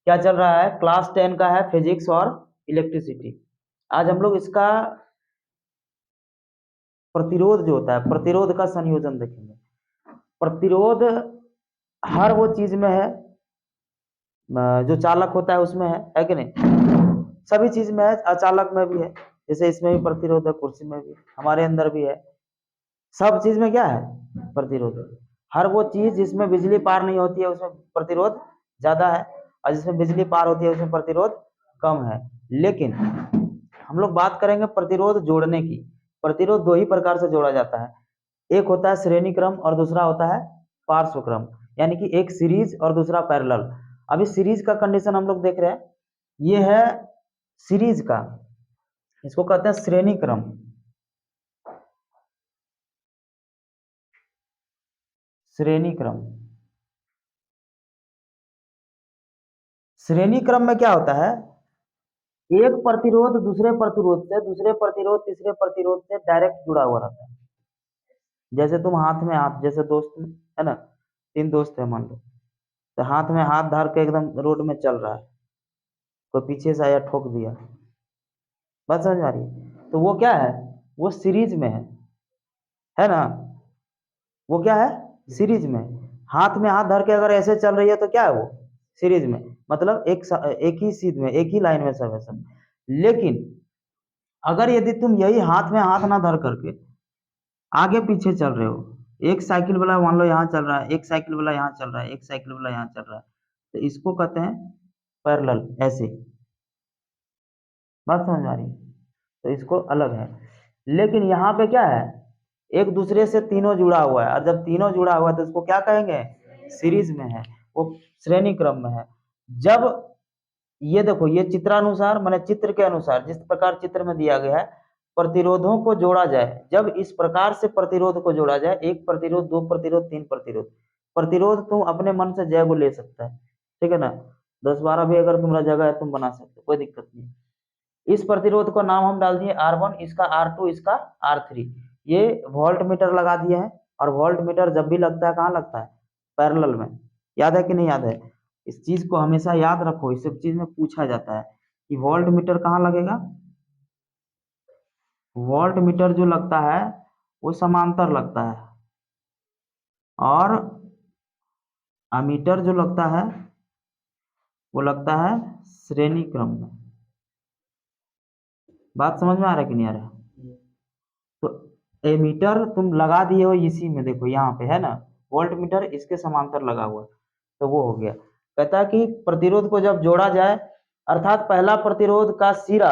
क्या चल रहा है? क्लास 10 का है फिजिक्स और इलेक्ट्रिसिटी। आज हम लोग इसका प्रतिरोध जो होता है, प्रतिरोध का संयोजन देखेंगे। प्रतिरोध हर वो चीज में है जो चालक होता है, उसमें है कि नहीं? सभी चीज में है, अचालक में भी है। जैसे इसमें भी प्रतिरोध है, कुर्सी में भी, हमारे अंदर भी है। सब चीज में क्या है? प्रतिरोध। हर वो चीज जिसमें बिजली पार नहीं होती है उसमें प्रतिरोध ज्यादा है, और जिसमें बिजली पार होती है उसमें प्रतिरोध कम है। लेकिन हम लोग बात करेंगे प्रतिरोध जोड़ने की। प्रतिरोध दो ही प्रकार से जोड़ा जाता है, एक होता है श्रेणी क्रम और दूसरा होता है पार्श्व क्रम। यानी कि एक सीरीज और दूसरा पैरेलल। अभी सीरीज का कंडीशन हम लोग देख रहे हैं, ये है सीरीज का, इसको कहते हैं श्रेणी क्रम। श्रेणी क्रम, श्रेणी क्रम में क्या होता है? एक प्रतिरोध दूसरे प्रतिरोध से, दूसरे प्रतिरोध तीसरे प्रतिरोध से डायरेक्ट जुड़ा हुआ रहता है। जैसे तुम हाथ में हाथ, जैसे दोस्त है ना, तीन दोस्त है मान लो, तो हाथ में हाथ धर के एकदम रोड में चल रहा है, कोई पीछे से आया ठोक दिया, बात समझ आ रही है? तो वो क्या है? वो सीरीज है ना? वो क्या है? सीरीज में। हाथ में हाथ धर के अगर ऐसे चल रही है तो क्या है वो? सीरीज में। मतलब एक ही सीध में, एक ही लाइन में सब है सब। लेकिन अगर यदि तुम यही हाथ में हाथ ना धर करके आगे पीछे चल रहे हो, एक साइकिल वाला मान लो यहाँ चल रहा है, एक साइकिल वाला यहाँ चल रहा है, एक साइकिल वाला यहाँ चल रहा है, तो इसको कहते हैं पैरेलल। ऐसे बात समझ आ रही है? तो इसको अलग है। लेकिन यहाँ पे क्या है? एक दूसरे से तीनों जुड़ा हुआ है, और जब तीनों जुड़ा हुआ है तो इसको क्या कहेंगे? सीरीज में है, वो श्रेणी क्रम में है। जब ये देखो, ये चित्रानुसार माने चित्र के अनुसार, जिस प्रकार चित्र में दिया गया है, प्रतिरोधों को जोड़ा जाए, जब इस प्रकार से प्रतिरोध को जोड़ा जाए, एक प्रतिरोध, दो प्रतिरोध, तीन प्रतिरोध, प्रतिरोध तुम अपने मन से जय को ले सकता है, ठीक है ना? 10-12 भी अगर तुम्हारा जगह है तुम बना सकते हो, कोई दिक्कत नहीं। इस प्रतिरोध को नाम हम डाल दिए R1, इसका R2, इसका R3। ये वोल्ट मीटर लगा दिए हैं, और वोल्ट मीटर जब भी लगता है कहाँ लगता है? पैरेलल में। याद है कि नहीं याद है? इस चीज को हमेशा याद रखो, इस सब चीज में पूछा जाता है कि वोल्ट मीटर कहाँ लगेगा। वोल्ट मीटर जो लगता है वो समांतर लगता है, और अमीटर जो लगता है वो लगता है श्रेणी क्रम में। बात समझ में आ रहा है कि नहीं आ रहा? तो एमीटर तुम लगा दिए हो इसी में, देखो यहाँ पे है ना, वोल्ट मीटर इसके समांतर लगा हुआ है, तो वो हो गया। कहता है कि प्रतिरोध को जब जोड़ा जाए, अर्थात पहला प्रतिरोध का सिरा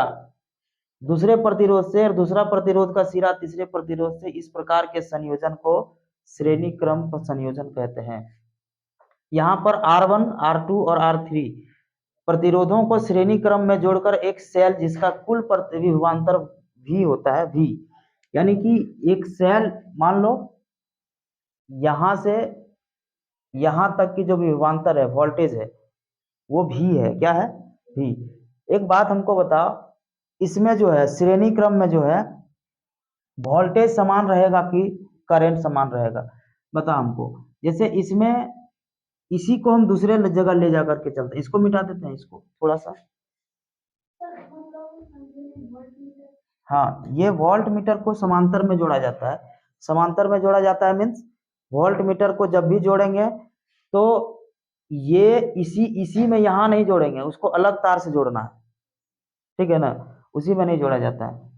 दूसरे प्रतिरोध से और दूसरा प्रतिरोध का सिरा तीसरे प्रतिरोध से, इस प्रकार के संयोजन को श्रेणी क्रम संयोजन कहते हैं। यहाँ पर R1, R2 और R3 प्रतिरोधों को श्रेणी क्रम में जोड़कर एक सेल जिसका कुल विभवांतर V होता है, V, यानी कि एक सेल मान लो यहां से यहां तक की जो विभवांतर है, वोल्टेज है, वो V है। क्या है? V। एक बात हमको बताओ, इसमें जो है श्रेणी क्रम में जो है वोल्टेज समान रहेगा कि करंट समान रहेगा? बताओ हमको। जैसे इसमें इसी को हम दूसरे जगह ले जा करके चलते हैं, इसको मिटा देते हैं, इसको थोड़ा सा। हाँ, ये वोल्ट मीटर को समांतर में जोड़ा जाता है। समांतर में जोड़ा जाता है मीन्स वोल्ट मीटर को जब भी जोड़ेंगे तो ये इसी इसी में यहाँ नहीं जोड़ेंगे, उसको अलग तार से जोड़ना है, ठीक है ना? उसी में नहीं जोड़ा जाता है।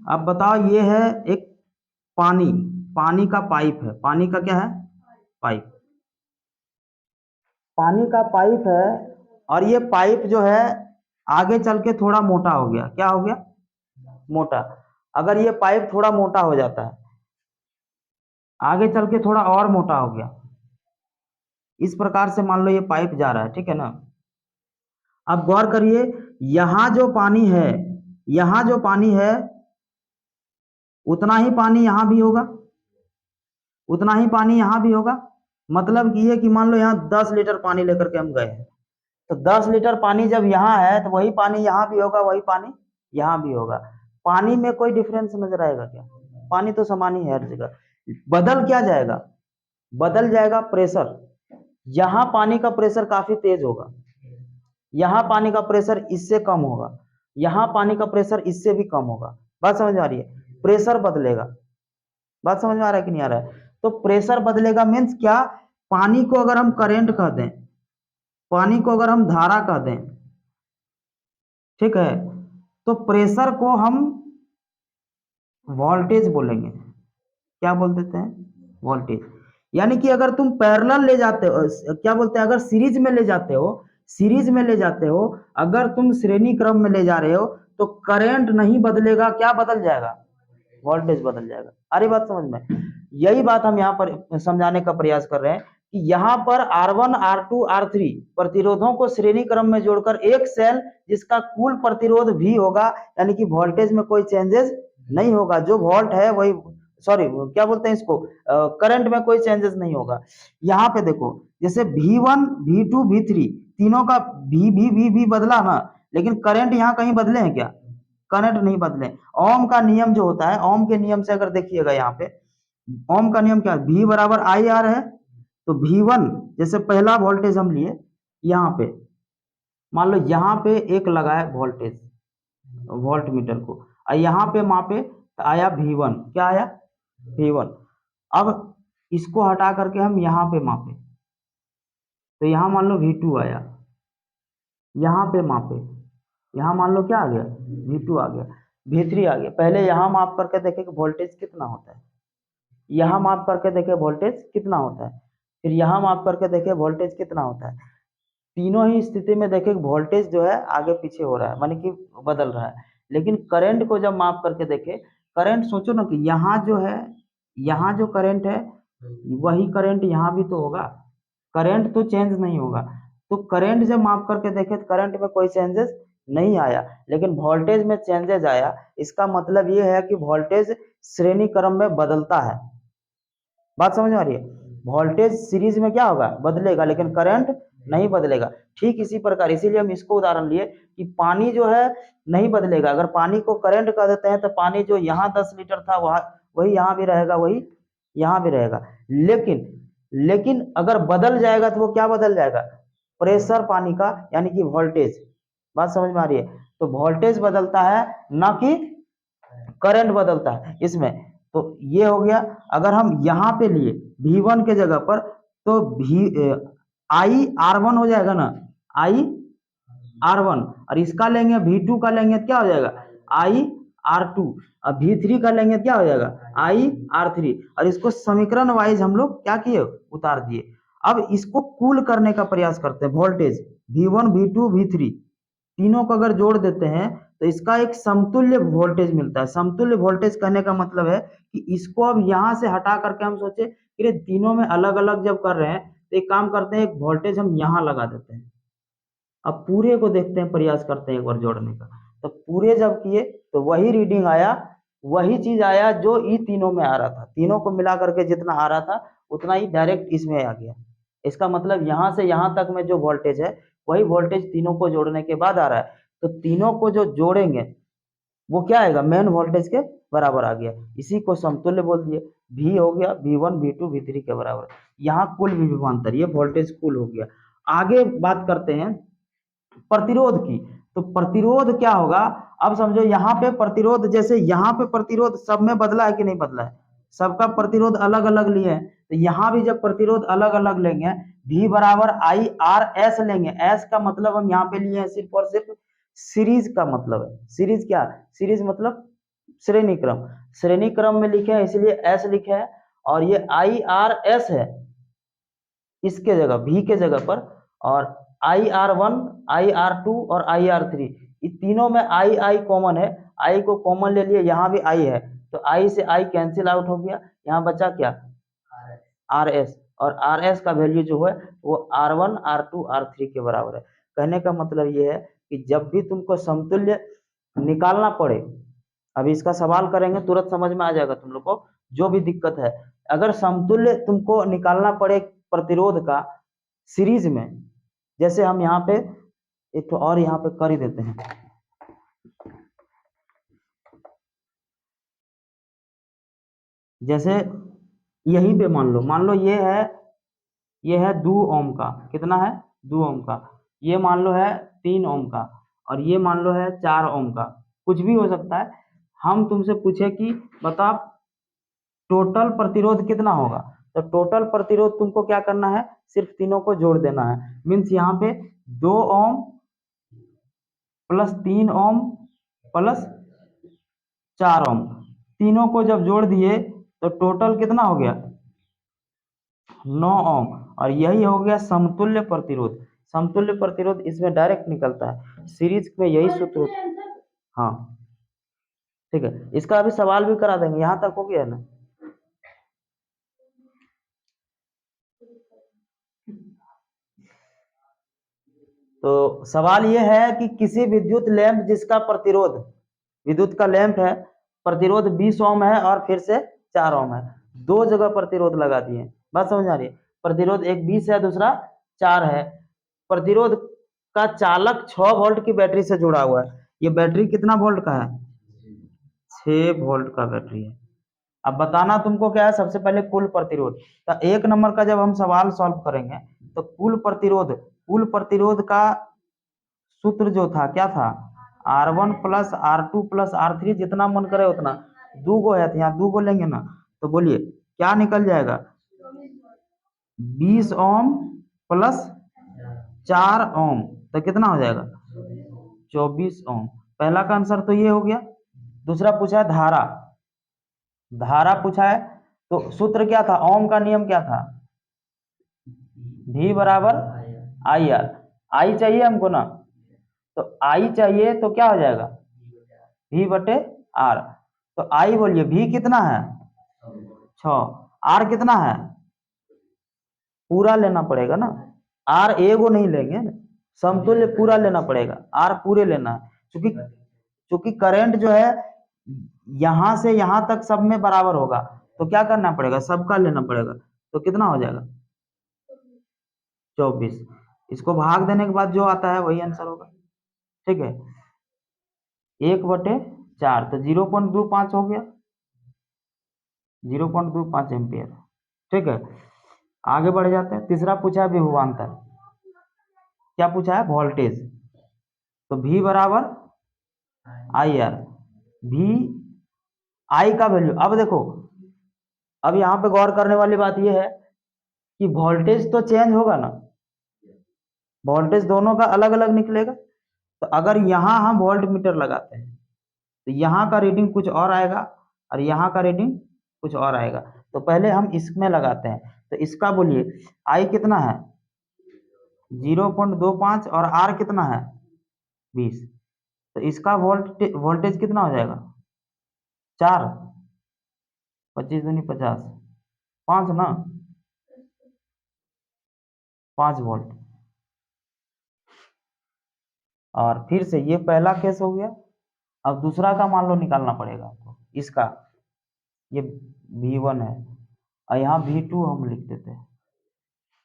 अब बताओ, ये है एक पानी, पानी का पाइप है, पानी का क्या है? पाइप। पानी का पाइप है, और ये पाइप जो है आगे चल के थोड़ा मोटा हो गया। क्या हो गया? मोटा। अगर ये पाइप थोड़ा मोटा हो जाता है, आगे चल के थोड़ा और मोटा हो गया, इस प्रकार से मान लो ये पाइप जा रहा है, ठीक है ना? अब गौर करिए, यहां जो पानी है, यहां जो पानी है उतना ही पानी यहां भी होगा, उतना ही पानी यहां भी होगा। मतलब कि ये कि मान लो यहाँ 10 लीटर पानी लेकर के हम गए हैं, तो 10 लीटर पानी जब यहाँ है तो वही पानी यहाँ भी होगा, वही पानी यहाँ भी होगा। पानी में कोई डिफरेंस नजर आएगा क्या? पानी तो समान ही है हर जगह। बदल क्या जाएगा? बदल जाएगा प्रेशर। यहाँ पानी का प्रेशर काफी तेज होगा, यहाँ पानी का प्रेशर इससे कम होगा, यहाँ पानी का प्रेशर इससे भी कम होगा। बात समझ में आ रही है? प्रेशर बदलेगा। बात समझ में आ रहा है कि नहीं आ रहा है? तो प्रेशर बदलेगा मीन्स क्या? पानी को अगर हम करंट कह दें, पानी को अगर हम धारा कह दें, ठीक है, तो प्रेशर को हम वोल्टेज बोलेंगे। क्या बोल देते हैं? वोल्टेज। यानी कि अगर तुम पैरेलल ले जाते हो, क्या बोलते हैं, अगर सीरीज में ले जाते हो, सीरीज में ले जाते हो, अगर तुम श्रेणी क्रम में ले जा रहे हो, तो करंट नहीं बदलेगा, क्या बदल जाएगा? वोल्टेज बदल जाएगा। अरे बात समझ में? यही बात हम यहाँ पर समझाने का प्रयास कर रहे हैं कि यहाँ पर R1, R2, R3 प्रतिरोधों को श्रेणी क्रम में जोड़कर एक सेल जिसका कुल प्रतिरोध V होगा, यानी कि वोल्टेज में कोई चेंजेस नहीं होगा, जो वोल्ट है वही, सॉरी क्या बोलते हैं इसको, करंट में कोई चेंजेस नहीं होगा। यहाँ पे देखो, जैसे V1, V2, V3 तीनों का V बदला ना, लेकिन करंट यहाँ कहीं बदले हैं क्या? करंट नहीं बदले। ओम का नियम जो होता है, ओम के नियम से अगर देखिएगा यहाँ पे, ओम का नियम क्या है? V बराबर आई आर है। तो V1 जैसे पहला वोल्टेज हम लिए यहाँ पे, मान लो यहाँ पे एक लगाए वोल्टेज, वोल्ट मीटर को, और यहाँ पे मापे तो आया V1। क्या आया? V1। अब इसको हटा करके हम यहाँ पे मापे तो यहाँ मान लो V2 आया, यहाँ पे मापे, यहाँ मान लो क्या आ गया? V2 आ गया, V3 आ गया। पहले यहाँ माप करके देखे कि वोल्टेज कितना होता है, यहाँ माप करके देखे वोल्टेज कितना होता है, फिर यहाँ माप करके देखे वोल्टेज कितना होता है। तीनों ही स्थिति में देखे वोल्टेज जो है आगे पीछे हो रहा है, माने कि बदल रहा है। लेकिन करंट को जब माप करके देखे, करंट सोचो ना कि यहाँ जो है, यहाँ जो करंट है वही करंट यहाँ भी तो होगा, करंट तो चेंज नहीं होगा। तो करंट जब माप करके देखे तो करंट में कोई चेंजेस नहीं आया, लेकिन वोल्टेज में चेंजेस आया। इसका मतलब ये है कि वोल्टेज श्रेणी क्रम में बदलता है। बात समझ में आ रही है? वोल्टेज सीरीज में क्या होगा? बदलेगा, लेकिन करंट नहीं बदलेगा। ठीक इसी प्रकार, इसीलिए हम इसको उदाहरण लिए कि पानी जो है नहीं बदलेगा। अगर पानी को करंट कह देते हैं तो पानी जो यहाँ 10 लीटर था वही यहाँ भी रहेगा, वही यहाँ भी रहेगा। लेकिन अगर बदल जाएगा तो वो क्या बदल जाएगा? प्रेशर पानी का, यानी कि वोल्टेज। बात समझ में आ रही है? तो वोल्टेज बदलता है, ना कि करंट बदलता है इसमें। तो ये हो गया। अगर हम यहाँ पे लिए V1 के जगह पर, तो आई R1 हो जाएगा ना, आई R1, और इसका लेंगे V2 का लेंगे क्या हो जाएगा? आई R2। और V3 का लेंगे क्या हो जाएगा? आई R3। और इसको समीकरण वाइज हम लोग क्या किए? उतार दिए। अब इसको कूल करने का प्रयास करते हैं। वोल्टेज V1, V2, V3 तीनों को अगर जोड़ देते हैं तो इसका एक समतुल्य वोल्टेज मिलता है। समतुल्य वोल्टेज कहने का मतलब है कि इसको अब यहाँ से हटा करके हम सोचे कि ये तीनों में अलग अलग जब कर रहे हैं, तो एक काम करते हैं, एक वोल्टेज हम यहाँ लगा देते हैं। अब पूरे को देखते हैं, प्रयास करते हैं एक बार जोड़ने का। तो पूरे जब किए तो वही रीडिंग आया, वही चीज आया जो ई तीनों में आ रहा था। तीनों को मिला करके जितना आ रहा था उतना ही डायरेक्ट इसमें आ गया। इसका मतलब यहाँ से यहाँ तक में जो वोल्टेज है वही वोल्टेज तीनों को जोड़ने के बाद आ रहा है। तो तीनों को जो जोड़ेंगे वो क्या आएगा? मेन वोल्टेज के बराबर आ गया। इसी को समतुल्य बोल दिए। V हो गया V1, V2, V3 के बराबर। यहाँ कुल विभवांतर, ये वोल्टेज कुल हो गया। आगे बात करते हैं प्रतिरोध की। तो प्रतिरोध क्या होगा? अब समझो यहाँ पे प्रतिरोध, जैसे यहाँ पे प्रतिरोध सब में बदला है कि नहीं बदला है? सबका प्रतिरोध अलग अलग लिए हैं। तो यहाँ भी जब प्रतिरोध अलग अलग लेंगे, V बराबर आई आर एस लेंगे। एस का मतलब हम यहाँ पे लिए हैं सिर्फ और सिर्फ सीरीज का मतलब है। सीरीज क्या? सीरीज मतलब श्रेणी क्रम। श्रेणी क्रम में लिखे हैं इसलिए एस लिखे हैं। और ये आई आर एस है इसके जगह, V के जगह पर। और IR1, IR2 और IR3, ये तीनों में आई कॉमन है। आई को कॉमन ले लिए, यहाँ भी आई है, तो आई से आई कैंसिल आउट हो गया। यहाँ बचा क्या? RS। और RS का वैल्यू जो है वो R1, R2, R3 के बराबर है। कहने का मतलब ये है कि जब भी तुमको समतुल्य निकालना पड़े, अभी इसका सवाल करेंगे तुरंत समझ में आ जाएगा तुम लोग को जो भी दिक्कत है। अगर समतुल्य तुमको निकालना पड़े प्रतिरोध का सीरीज में, जैसे हम यहाँ पे एक तो और यहाँ पे कर ही देते हैं। जैसे यहीं पे मान लो ये है 2 ओम का, कितना है 2 ओम का, ये मान लो है 3 ओम का, और ये मान लो है 4 ओम का, कुछ भी हो सकता है। हम तुमसे पूछे कि बता टोटल प्रतिरोध कितना होगा, तो टोटल प्रतिरोध तुमको क्या करना है, सिर्फ तीनों को जोड़ देना है। मीन्स यहाँ पे 2 ओम प्लस 3 ओम प्लस 4 ओम, तीनों को जब जोड़ दिए तो टोटल कितना हो गया 9 ओम, और यही हो गया समतुल्य प्रतिरोध। समतुल्य प्रतिरोध इसमें डायरेक्ट निकलता है, सीरीज में यही सूत्र हाँ ठीक है, इसका अभी सवाल भी करा देंगे, यहाँ तक हो गया ना। तो सवाल यह है कि किसी विद्युत लैंप जिसका प्रतिरोध, विद्युत का लैंप है, प्रतिरोध 20 ओम है और फिर से 4 ओम है, दो जगह प्रतिरोध लगा दिए, बात समझ आ रही है। प्रतिरोध एक 20 है, दूसरा 4 है। प्रतिरोध का चालक 6 वोल्ट की बैटरी से जुड़ा हुआ है। ये बैटरी कितना वोल्ट का है, 6 वोल्ट का बैटरी है। अब बताना तुमको क्या है, सबसे पहले कुल प्रतिरोध। तो 1 नंबर का जब हम सवाल सॉल्व करेंगे तो कुल प्रतिरोध का सूत्र जो था क्या था, R1 plus R2 plus R3, जितना मन करे उतना, दो गो है तो यहाँ दो गो लेंगे ना, तो बोलिए क्या निकल जाएगा, 20 ओम प्लस 4 ओम, तो कितना हो जाएगा 24 ओम। पहला का आंसर तो ये हो गया। दूसरा पूछा है धारा, धारा पूछा है, तो सूत्र क्या था, ओम का नियम क्या था, V बराबर आई आर, आई चाहिए हमको ना, तो आई चाहिए तो क्या हो जाएगा V बटे आर। तो आई बोलिए V कितना है 6, आर कितना है, पूरा लेना पड़ेगा ना, आर एगो नहीं लेंगे ना, समतुल्य पूरा लेना पड़ेगा, आर पूरे लेना है, क्योंकि क्योंकि करंट जो है यहां से यहां तक सब में बराबर होगा, तो क्या करना पड़ेगा, सबका लेना पड़ेगा। तो कितना हो जाएगा 24, इसको भाग देने के बाद जो आता है वही आंसर होगा, ठीक है। 1/4 तो 0.25 हो गया, 0.25 एम्पियर, ठीक है। आगे बढ़ जाते हैं, तीसरा पूछा है विभवांतर, क्या पूछा है वोल्टेज, तो V बराबर आई आर, V आई का वैल्यू, अब देखो, अब यहाँ पे गौर करने वाली बात यह है कि वोल्टेज तो चेंज होगा ना, वोल्टेज दोनों का अलग अलग निकलेगा। तो अगर यहाँ हम वोल्ट मीटर लगाते हैं तो यहाँ का रीडिंग कुछ और आएगा और यहाँ का रीडिंग कुछ और आएगा। तो पहले हम इसमें लगाते हैं, तो इसका बोलिए आई कितना है 0.25 और आर कितना है 20, तो इसका वोल्टेज कितना हो जाएगा 4, 25 दूनी 50, 5 ना, 5 वोल्ट। और फिर से ये पहला केस हो गया। अब दूसरा का मान लो निकालना पड़ेगा आपको, इसका ये V1 है और यहाँ V2 हम लिख देते हैं।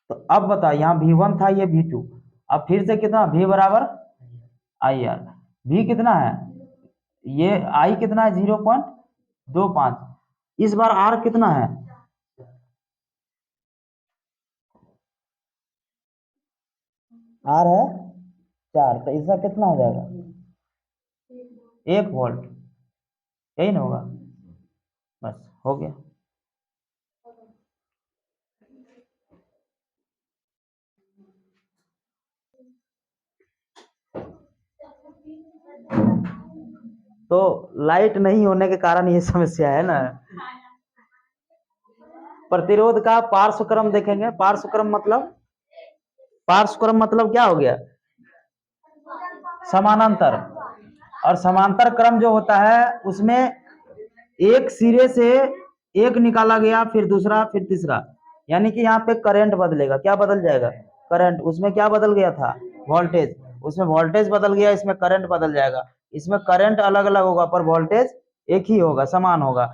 तो अब बता, यहाँ V1 था, ये V2, अब फिर से कितना V बराबर आई आर, V कितना है, ये I कितना है 0.25, इस बार R कितना है, R है 4, तो इसका कितना हो जाएगा 1 वोल्ट, यही ना होगा, बस हो गया। तो लाइट नहीं होने के कारण ये समस्या है ना। प्रतिरोध का पार्श्व क्रम देखेंगे, पार्श्व क्रम मतलब क्या हो गया, समानांतर, और समांतर क्रम जो होता है उसमें एक सिरे से एक निकाला गया, फिर दूसरा, फिर तीसरा, यानी कि यहाँ पे करंट बदलेगा, क्या बदल जाएगा करंट, उसमें क्या बदल गया था वोल्टेज, उसमें वोल्टेज बदल गया, इसमें करंट बदल जाएगा, इसमें करंट अलग अलग होगा पर वोल्टेज एक ही होगा, समान होगा।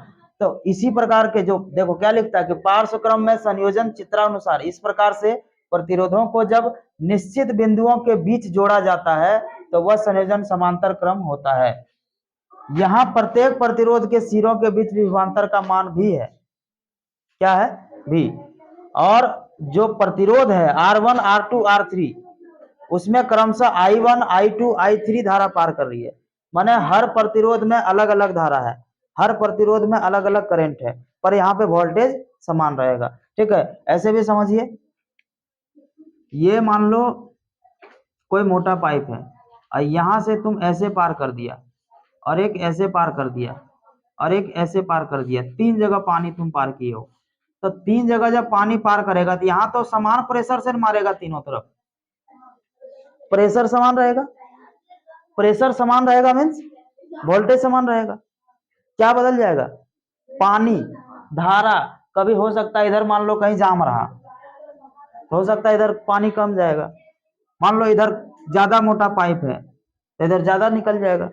तो इसी प्रकार के जो देखो क्या लिखता है कि पार्श्व क्रम में संयोजन चित्रानुसार, इस प्रकार से प्रतिरोधों को जब निश्चित बिंदुओं के बीच जोड़ा जाता है तो वह संयोजन समांतर क्रम होता है। यहाँ प्रत्येक प्रतिरोध के सिरों के बीच विभवांतर का मान भी है, क्या है, V। और जो प्रतिरोध है R1 R2 R3, उसमें क्रमशः I1 I2 I3 धारा पार कर रही है। माने हर प्रतिरोध में अलग अलग धारा है, हर प्रतिरोध में अलग अलग करंट है, पर यहाँ पे वोल्टेज समान रहेगा। ठीक है, ऐसे भी समझिए, ये मान लो कोई मोटा पाइप है और यहां से तुम ऐसे पार कर दिया और एक ऐसे पार कर दिया और एक ऐसे पार कर दिया, 3 जगह पानी तुम पार किए हो। तो 3 जगह जब पानी पार करेगा तो यहाँ तो समान प्रेशर से मारेगा, तीनों तरफ प्रेशर समान रहेगा, प्रेशर समान रहेगा मीन्स वोल्टेज समान रहेगा। क्या बदल जाएगा, पानी धारा। कभी हो सकता है इधर मान लो कहीं जाम रहा, हो सकता है इधर पानी कम जाएगा, मान लो इधर ज्यादा मोटा पाइप है तो इधर ज्यादा निकल जाएगा,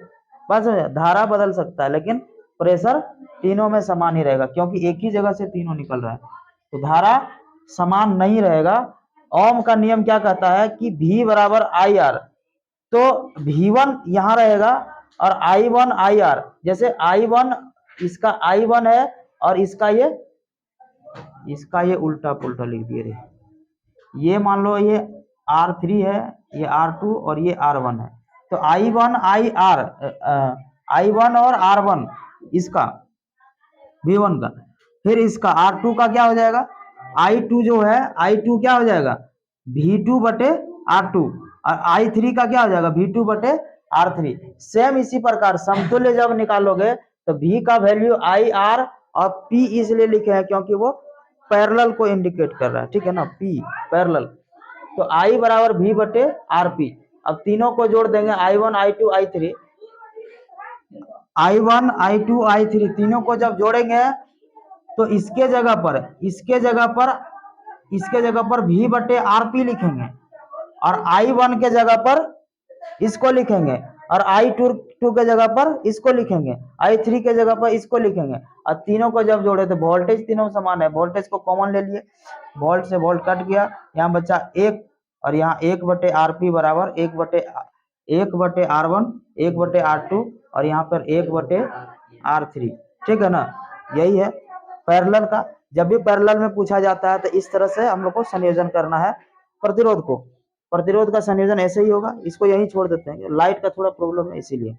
बस धारा बदल सकता है लेकिन प्रेशर तीनों में समान ही रहेगा, क्योंकि एक ही जगह से तीनों निकल रहा है, तो धारा समान नहीं रहेगा। ओम का नियम क्या कहता है कि V बराबर आई आर, तो V1 यहाँ रहेगा और I1 आई आर, जैसे I1 इसका I1 है और इसका ये उल्टा पुल्टा लिख दिए रे, ये मान लो ये R3 है, ये R2 और ये R1 है, तो I1 I1 और R1 इसका V1 का, फिर इसका R2 का क्या हो जाएगा, I2 जो है I2 क्या हो जाएगा V2 बटे R2, और I3 का क्या हो जाएगा V2 बटे R3। सेम इसी प्रकार समतुल्य जब निकालोगे तो V का वैल्यू IR और P इसलिए लिखे हैं क्योंकि वो पैरेलल को इंडिकेट कर रहा है, ठीक है ना, P पैरेलल, तो I बराबर V बटे RP। अब तीनों को जोड़ देंगे I1 I2 I3, I1 I2 I3 तीनों को जब जोड़ेंगे तो इसके जगह पर V बटे RP लिखेंगे और I1 के जगह पर इसको लिखेंगे और I2 के जगह पर इसको लिखेंगे, I3 के जगह पर इसको लिखेंगे, और तीनों को जब जोड़े तो वोल्टेज तीनों समान है, वोल्टेज को कॉमन ले लिए, वोल्ट से वोल्ट कट गया, यहाँ बचा 1 और यहाँ 1 बटे RP बराबर 1 बटे R1 1 बटे R2 और यहाँ पर 1 बटे R3। ठीक है ना, यही है पैरेलल का। जब भी पैरेलल में पूछा जाता है तो इस तरह से हम लोग को संयोजन करना है प्रतिरोध को, प्रतिरोध का संयोजन ऐसे ही होगा। इसको यही छोड़ देते हैं, लाइट का थोड़ा प्रॉब्लम है इसीलिए।